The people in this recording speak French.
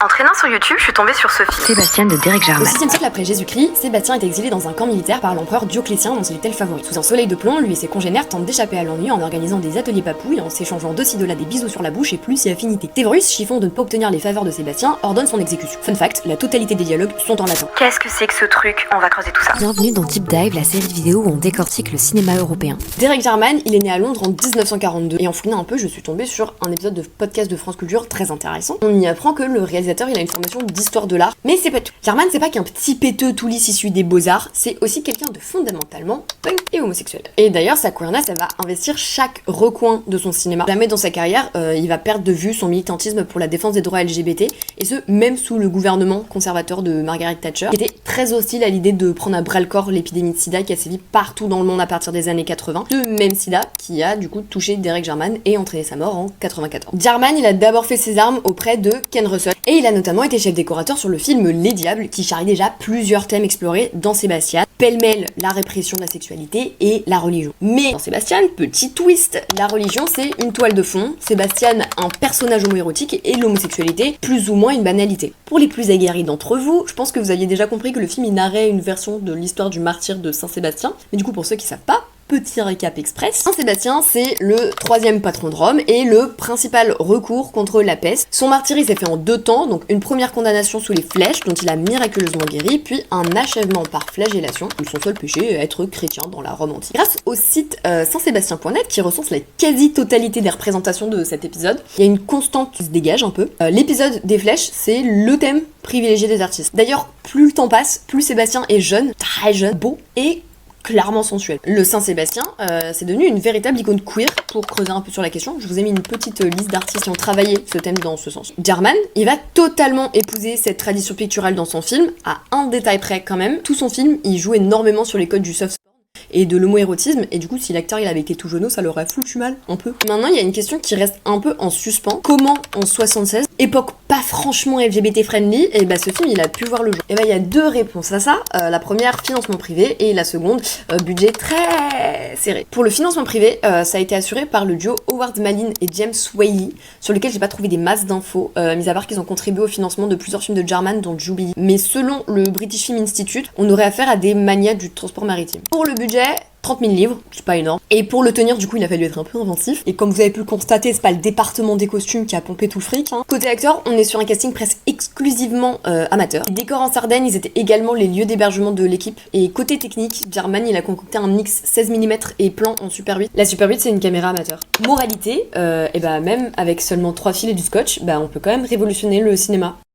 En traînant sur YouTube, je suis tombée sur ce film. Sébastien de Derek Au Jarman. 6e siècle après Jésus-Christ, Sébastien est exilé dans un camp militaire par l'empereur Dioclétien dont il était le favori. Sous un soleil de plomb, lui et ses congénères tentent d'échapper à l'ennui en organisant des ateliers papouilles, en s'échangeant de ci de là des bisous sur la bouche et plus et affinités. Séverus, chiffon de ne pas obtenir les faveurs de Sébastien, ordonne son exécution. Fun fact, la totalité des dialogues sont en latin. Qu'est-ce que c'est que ce truc? On va creuser tout ça. Bienvenue dans Deep Dive, la série de vidéos où on décortique le cinéma européen. Derek Jarman, il est né à Londres en 1942, et en fouillant un peu, je suis tombée sur un épisode de podcast de France Culture très intéressant. On y apprend que le réalisateur, il a une formation d'histoire de l'art, mais c'est pas tout. Jarman, c'est pas qu'un petit péteux tout lisse issu des beaux-arts, c'est aussi quelqu'un de fondamentalement punk et homosexuel. Et d'ailleurs, sa queerness, elle va investir chaque recoin de son cinéma. Jamais dans sa carrière, il va perdre de vue son militantisme pour la défense des droits LGBT, et ce, même sous le gouvernement conservateur de Margaret Thatcher, qui était très hostile à l'idée de prendre à bras-le-corps l'épidémie de sida qui a sévi partout dans le monde à partir des années 80. Le même sida qui a du coup touché Derek Jarman et entraîné sa mort en 94. Jarman, il a d'abord fait ses armes auprès de Ken Russell, et il a notamment été chef décorateur sur le film Les Diables, qui charrie déjà plusieurs thèmes explorés dans Sébastien, pêle-mêle la répression de la sexualité et la religion. Mais dans Sébastien, petit twist, la religion c'est une toile de fond, Sébastien un personnage homoérotique et l'homosexualité plus ou moins une banalité. Pour les plus aguerris d'entre vous, je pense que vous aviez déjà compris que le film il narrait une version de l'histoire du martyr de Saint-Sébastien, mais du coup pour ceux qui savent pas, petit récap express. Saint-Sébastien, c'est le 3e patron de Rome et le principal recours contre la peste. Son martyr, il s'est fait en 2 temps, donc une première condamnation sous les flèches, dont il a miraculeusement guéri, puis un achèvement par flagellation, où son seul péché est être chrétien dans la Rome antique. Grâce au site saintsébastien.net, qui recense la quasi-totalité des représentations de cet épisode, il y a une constante qui se dégage un peu. L'épisode des flèches, c'est le thème privilégié des artistes. D'ailleurs, plus le temps passe, plus Sébastien est jeune, très jeune, beau et clairement sensuel. Le Saint-Sébastien, c'est devenu une véritable icône queer. Pour creuser un peu sur la question, je vous ai mis une petite liste d'artistes qui ont travaillé ce thème dans ce sens. Jarman, il va totalement épouser cette tradition picturale dans son film, à un détail près quand même. Tout son film, il joue énormément sur les codes du soft et de l'homoérotisme, et du coup si l'acteur il avait été tout jeuneau, ça l'aurait foutu mal, un peu. Maintenant il y a une question qui reste un peu en suspens. Comment en 76, époque pas franchement LGBT friendly, et bah ce film il a pu voir le jour? Et bah il y a 2 réponses à ça. La première, financement privé, et la seconde, budget très serré. Pour le financement privé, ça a été assuré par le duo Howard Malin et James Whaley, sur lequel j'ai pas trouvé des masses d'infos, mis à part qu'ils ont contribué au financement de plusieurs films de Jarman, dont Jubilee. Mais selon le British Film Institute, on aurait affaire à des manias du transport maritime. Pour le budget, 30 000 livres, c'est pas énorme. Et pour le tenir, du coup, il a fallu être un peu inventif. Et comme vous avez pu le constater, c'est pas le département des costumes qui a pompé tout le fric. Côté acteur, on est sur un casting presque exclusivement amateur. Les décors en Sardaigne, ils étaient également les lieux d'hébergement de l'équipe. Et côté technique, Jarman, il a concocté un mix 16 mm et plan en Super 8. La Super 8, c'est une caméra amateur. Moralité, et bah même avec seulement 3 fils et du scotch, bah on peut quand même révolutionner le cinéma.